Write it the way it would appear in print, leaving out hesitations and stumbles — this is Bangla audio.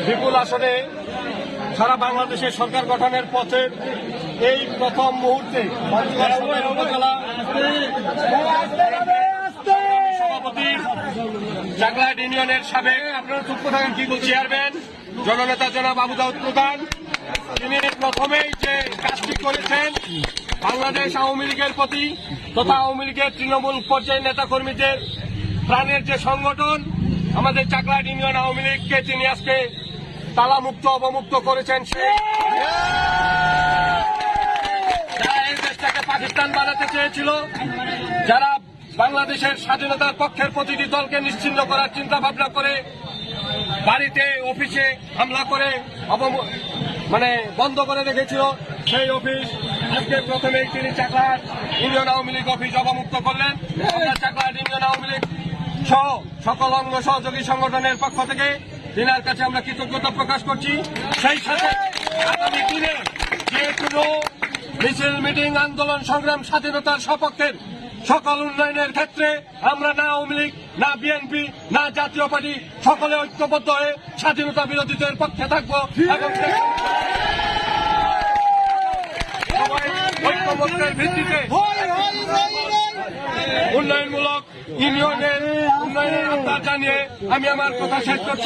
বিপুল আসনে সারা বাংলাদেশের সরকার গঠনের পথে এই প্রথম মুহূর্তে উপজেলা সভাপতি চাকলাহাট ইউনিয়নের সাবেক আপনারা চুপ থাকেন কি চেয়ারম্যান জননেতা জনাব আবু দাউদ প্রধান, তিনি প্রথমেই যে কাজটি করেছেন বাংলাদেশ আওয়ামী লীগের প্রতি তথা আওয়ামী লীগের তৃণমূল পর্যায়ের নেতাকর্মীদের প্রাণের যে সংগঠন আমাদের চাকলাহাট ইউনিয়ন আওয়ামী লীগকে তিনি আজকে তালামুক্ত অবমুক্ত করেছেন। যারা এই দেশটাকে পাকিস্তান বানাতে চেয়েছিল, যারা বাংলাদেশের স্বাধীনতার পক্ষের প্রতিটি দলকে নিশ্চিহ্ন করার চিন্তা ভাবনা করে বাড়িতে অফিসে হামলা করে বন্ধ করে রেখেছিল, সেই অফিস আজকে প্রথমেই তিনি চাকলাহাট ইউনিয়ন আওয়ামী লীগ অফিস অবমুক্ত করলেন। আমরা চাকলাহাট ইউনিয়ন আওয়ামী লীগ সহ সকল অঙ্গ সহযোগী সংগঠনের পক্ষ থেকে তিনার কাছে আমরা কৃতজ্ঞতা প্রকাশ করছি। সেই সাথে আগামী দিনে যে কোনো মিছিল মিটিং আন্দোলন সংগ্রাম স্বাধীনতার সপক্ষের সকল উন্নয়নের ক্ষেত্রে আমরা না আওয়ামী লীগ না বিএনপি না জাতীয় পার্টি সকলে ঐক্যবদ্ধ হয়ে স্বাধীনতা বিরোধীদের পক্ষে থাকবো এবং ঐক্যবদ্ধের ভিত্তিতে উন্নয়নমূলক ইউনিয়নের উন্নয়নের আহ্বান জানিয়ে আমি আমার কথা শেষ করছি।